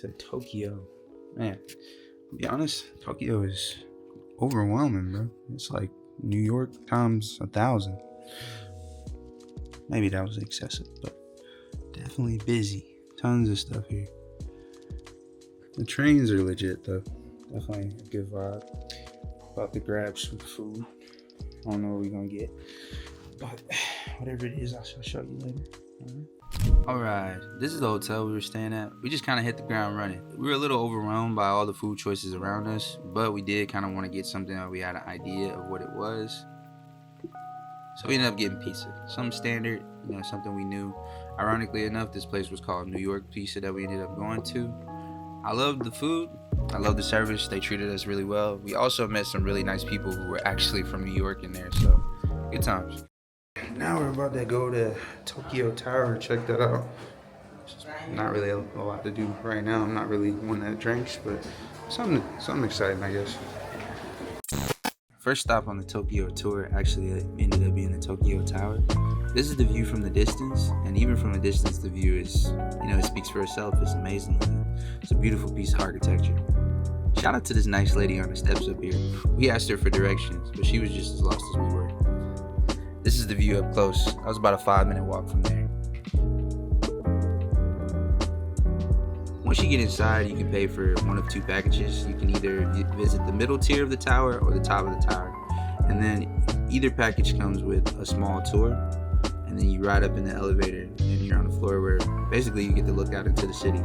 to Tokyo. Man, to be honest, Tokyo is overwhelming, bro. It's like New York times 1,000. Maybe that was excessive, but definitely busy. Tons of stuff here. The trains are legit though. Definitely a good vibe. About to grab some food. I don't know what we're gonna get, but whatever it is, I'll show you later. Alright, this is the hotel we were staying at. We just kind of hit the ground running. We were a little overwhelmed by all the food choices around us, but we did kind of want to get something that we had an idea of what it was. So we ended up getting pizza. Something standard, something we knew. Ironically enough, this place was called New York Pizza that we ended up going to. I loved the food. I loved the service. They treated us really well. We also met some really nice people who were actually from New York in there, so good times. Now we're about to go to Tokyo Tower, check that out. Not really a lot to do right now. I'm not really one that drinks, but something exciting, I guess. First stop on the Tokyo tour actually ended up being the Tokyo Tower. This is the view from the distance, and even from a distance, the view is, it speaks for itself. It's amazing. It's a beautiful piece of architecture. Shout out to this nice lady on the steps up here. We asked her for directions, but she was just as lost as we were. This is the view up close. That was about a 5-minute walk from there. Once you get inside, you can pay for one of two packages. You can either visit the middle tier of the tower or the top of the tower. And then either package comes with a small tour. And then you ride up in the elevator and you're on the floor where basically you get to look out into the city.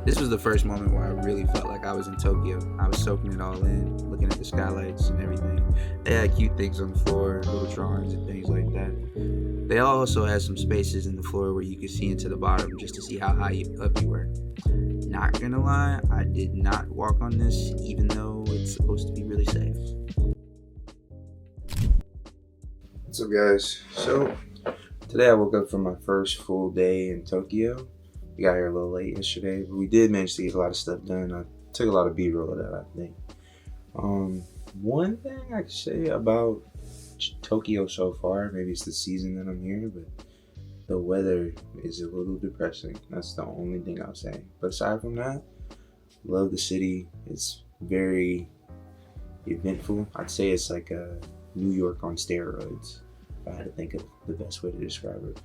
This was the first moment where I really felt like I was in Tokyo. I was soaking it all in, looking at the skylights and everything. They had cute things on the floor, little drawings and things like that. They also had some spaces in the floor where you could see into the bottom just to see how high up you were. Not gonna lie, I did not walk on this, even though it's supposed to be really safe. What's up, guys? So, today I woke up for my first full day in Tokyo. We got here a little late yesterday, but we did manage to get a lot of stuff done. I took a lot of B-roll of that, I think. One thing I could say about Tokyo so far, maybe it's the season that I'm here, but the weather is a little depressing. That's the only thing I'll say. But aside from that, love the city. It's very eventful. I'd say it's like a New York on steroids. If I had to think of the best way to describe it.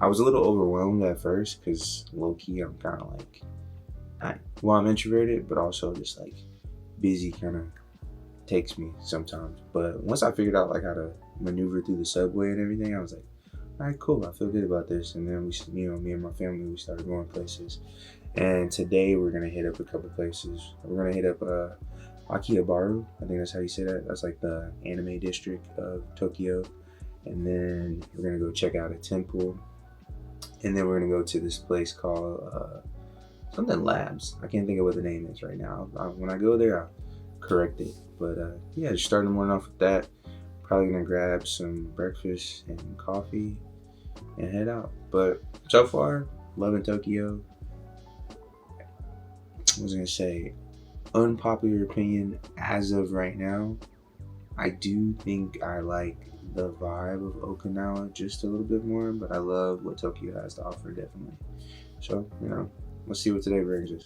I was a little overwhelmed at first because low-key I'm kind of like, I'm introverted, but also just like busy kind of takes me sometimes. But once I figured out like how to maneuver through the subway and everything, I was like, all right, cool, I feel good about this. And then me and my family, we started going places. And today we're gonna hit up a couple places. We're gonna hit up Akihabara. I think that's how you say that. That's like the anime district of Tokyo. And then we're gonna go check out a temple. And then we're gonna go to this place called something Labs. I can't think of what the name is right now. When I go there, I'll correct it. But yeah, just starting the morning off with that. Probably gonna grab some breakfast and coffee and head out. But so far, loving Tokyo. I was gonna say, unpopular opinion as of right now, I do think I like the vibe of Okinawa just a little bit more, but I love what Tokyo has to offer, definitely. So, let's see what today brings us.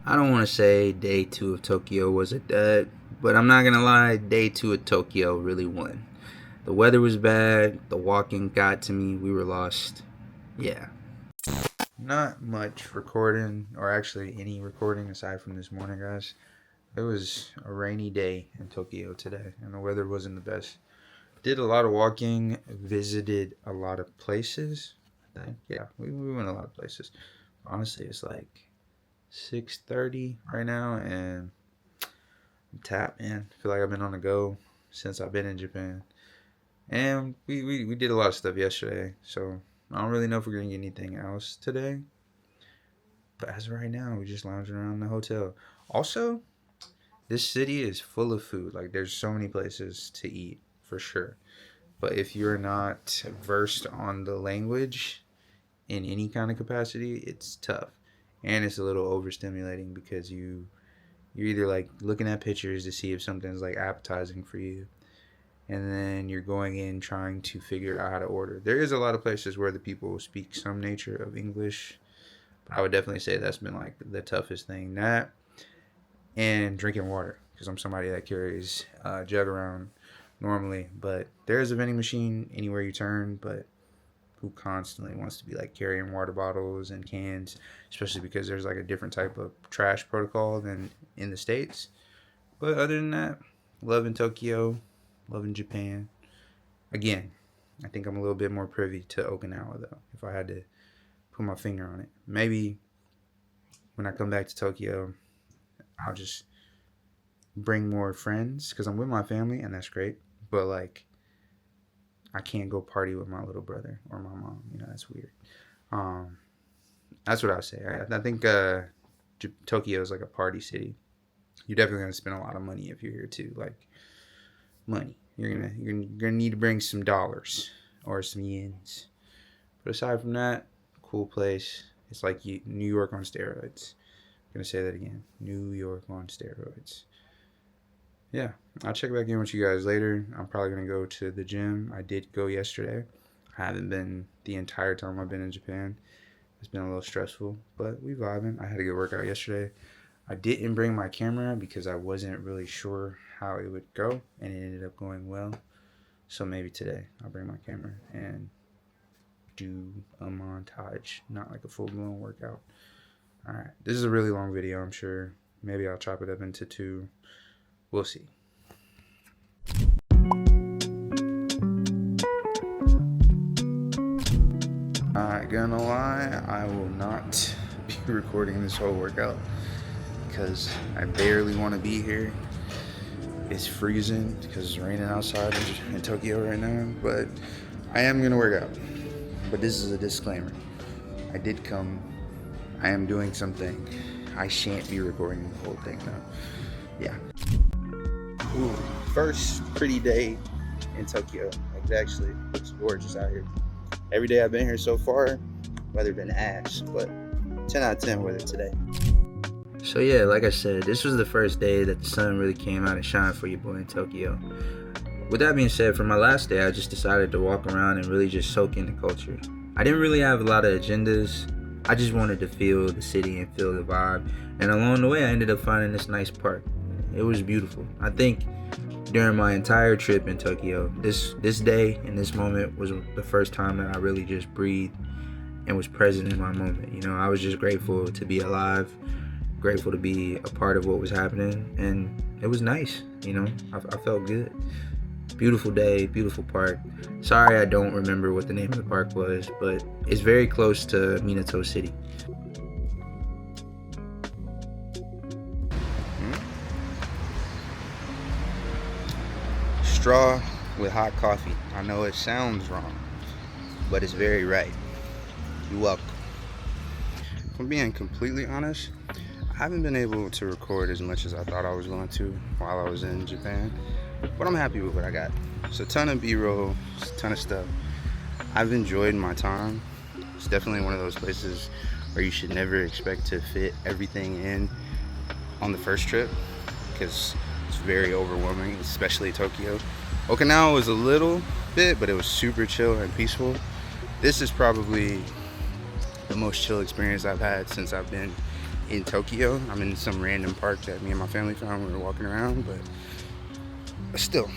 I don't want to say day 2 of Tokyo was a dud, but I'm not gonna lie, day 2 of Tokyo really won. The weather was bad, the walking got to me, we were lost. Yeah. Not much recording, or actually any recording aside from this morning, guys. It was a rainy day in Tokyo today, and the weather wasn't the best. Did a lot of walking, visited a lot of places. Yeah, we went a lot of places. Honestly, it's like 6:30 right now, and I'm tapped, man. I feel like I've been on the go since I've been in Japan. And we did a lot of stuff yesterday, so I don't really know if we're going to get anything else today. But as of right now, we're just lounging around the hotel. Also, this city is full of food. Like, there's so many places to eat, for sure. But if you're not versed on the language in any kind of capacity, it's tough. And it's a little overstimulating because you're either like looking at pictures to see if something's like appetizing for you, and then you're going in trying to figure out how to order. There is a lot of places where the people speak some nature of English, I would definitely say that's been like the toughest thing. That and drinking water, because I'm somebody that carries a jug around normally, but there is a vending machine anywhere you turn, but who constantly wants to be like carrying water bottles and cans, especially because there's like a different type of trash protocol than in the States. But other than that, loving Tokyo, loving Japan. Again, I think I'm a little bit more privy to Okinawa though, if I had to put my finger on it. Maybe when I come back to Tokyo, I'll just bring more friends because I'm with my family and that's great. But like, I can't go party with my little brother or my mom. You know, that's weird. Um, that's what I would say. I think Tokyo is like a party city. You're definitely gonna spend a lot of money if you're here too. Like money, you're gonna need to bring some dollars or some yens. But aside from that, cool place. It's like New York on steroids. I'm gonna say that again. New York on steroids. Yeah, I'll check back in with you guys later. I'm probably gonna go to the gym. I did go yesterday. I haven't been the entire time I've been in Japan. It's been a little stressful, but we vibing. I had a good workout yesterday. I didn't bring my camera because I wasn't really sure how it would go, and it ended up going well. So maybe today I'll bring my camera and do a montage, not like a full-blown workout. All right, this is a really long video, I'm sure. Maybe I'll chop it up into 2. We'll see. Not gonna lie, I will not be recording this whole workout because I barely want to be here. It's freezing because it's raining outside in Tokyo right now, but I am gonna work out. But this is a disclaimer. I did come. I am doing something. I shan't be recording the whole thing though. Yeah. Ooh, first pretty day in Tokyo. Like, it actually looks gorgeous out here. Every day I've been here so far, weather been ass, but 10 out of 10 weather today. So yeah, like I said, this was the first day that the sun really came out and shined for your boy in Tokyo. With that being said, for my last day, I just decided to walk around and really just soak in the culture. I didn't really have a lot of agendas. I just wanted to feel the city and feel the vibe. And along the way, I ended up finding this nice park. It was beautiful. I think during my entire trip in Tokyo, this day and this moment was the first time that I really just breathed and was present in my moment. You know, I was just grateful to be alive, grateful to be a part of what was happening, and it was nice. You know, I felt good. Beautiful day, beautiful park. Sorry I don't remember what the name of the park was, but it's very close to Minato City. Straw with hot coffee. I know it sounds wrong, but it's very right. You're welcome. If I'm being completely honest, I haven't been able to record as much as I thought I was going to while I was in Japan, but I'm happy with what I got. It's a ton of B-roll, it's a ton of stuff. I've enjoyed my time. It's definitely one of those places where you should never expect to fit everything in on the first trip because it's very overwhelming, especially Tokyo. Okinawa was a little bit, but it was super chill and peaceful. This is probably the most chill experience I've had since I've been in Tokyo. I'm in some random park that me and my family found when we were walking around, but still,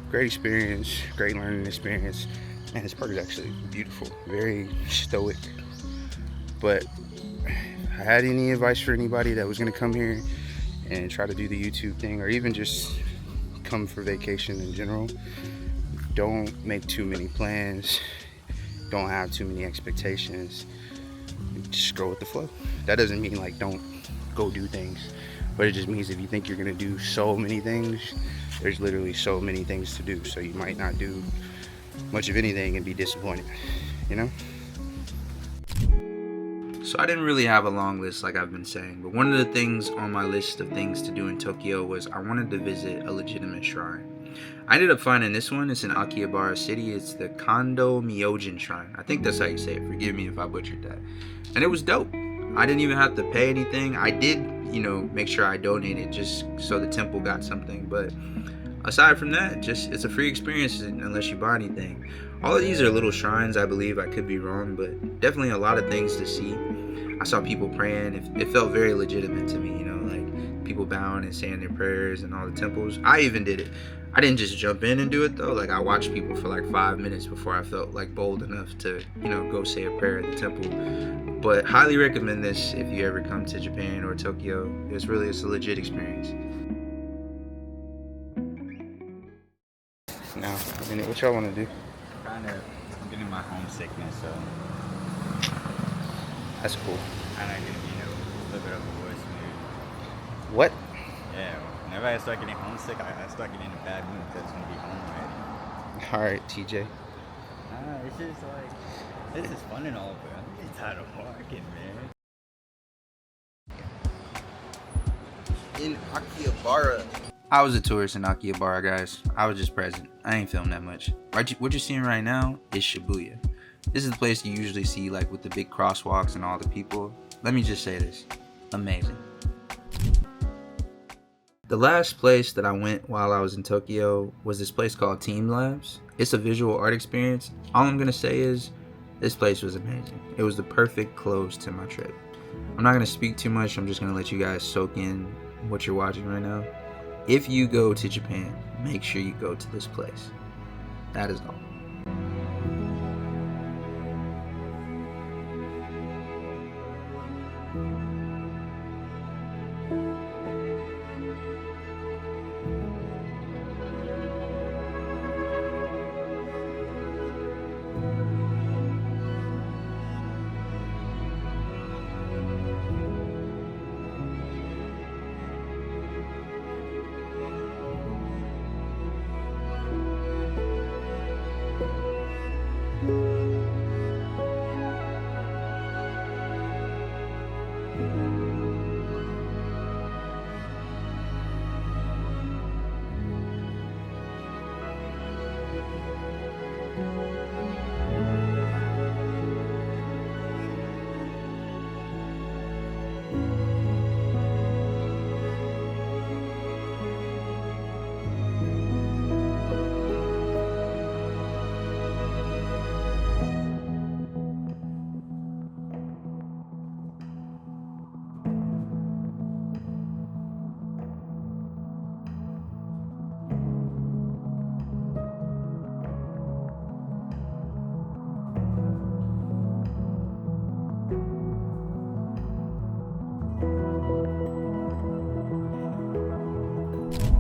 great experience, great learning experience. And this park is actually beautiful, very stoic. But if I had any advice for anybody that was gonna come here and try to do the YouTube thing, or even just come for vacation in general, don't make too many plans, don't have too many expectations, just go with the flow. That doesn't mean like don't go do things, but it just means if you think you're gonna do so many things, there's literally so many things to do, so you might not do much of anything and be disappointed, you know? So I didn't really have a long list like I've been saying, but one of the things on my list of things to do in Tokyo was I wanted to visit a legitimate shrine. I ended up finding this one. It's in Akihabara City. It's the Kondo Myojin Shrine. I think that's how you say it. Forgive me if I butchered that. And it was dope. I didn't even have to pay anything. I did, make sure I donated just so the temple got something. But aside from that, just it's a free experience unless you buy anything. All of these are little shrines, I believe. I could be wrong, but definitely a lot of things to see. I saw people praying. It felt very legitimate to me, you know, like people bowing and saying their prayers and all the temples. I even did it. I didn't just jump in and do it though. Like I watched people for like 5 minutes before I felt like bold enough to, you know, go say a prayer at the temple. But highly recommend this if you ever come to Japan or Tokyo. It's a legit experience. Now, what y'all want to do? I'm getting my homesickness, so That's cool. I'm not gonna be a little bit of a worse mood. What? Yeah, whenever I start getting homesick, I start getting in a bad mood because it's gonna be home already. All right, TJ. It's just like, this is fun and all, but I'm getting tired of working, man. In Akihabara. I was a tourist in Akihabara, guys. I was just present. I ain't filmed that much. What you're seeing right now is Shibuya. This is the place you usually see, like with the big crosswalks and all the people. Let me just say this. Amazing. The last place that I went while I was in Tokyo was this place called Team Labs. It's a visual art experience. All I'm gonna say is this place was amazing. It was the perfect close to my trip. I'm not gonna speak too much. I'm just gonna let you guys soak in what you're watching right now. If you go to Japan, make sure you go to this place. That is all.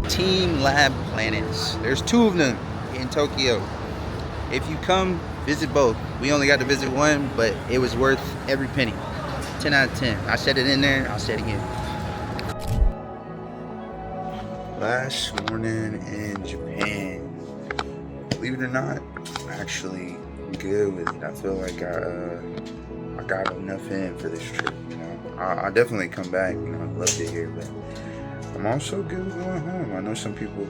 Team Lab Planets. There's 2 of them in Tokyo. If you come, visit both. We only got to visit one, but it was worth every penny. 10 out of 10. I said it in there, I'll say it again. Last morning in Japan. Believe it or not, I'm actually good with it. I feel like I got enough in for this trip, you know. I'll definitely come back, you know, I'd love to hear, but I'm also good with going home. I know some people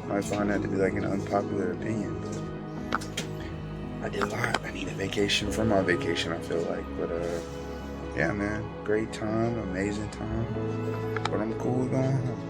might find that to be like an unpopular opinion, but I did a lot. I need a vacation from my vacation, I feel like. But yeah, man, great time, amazing time. But I'm cool with going home.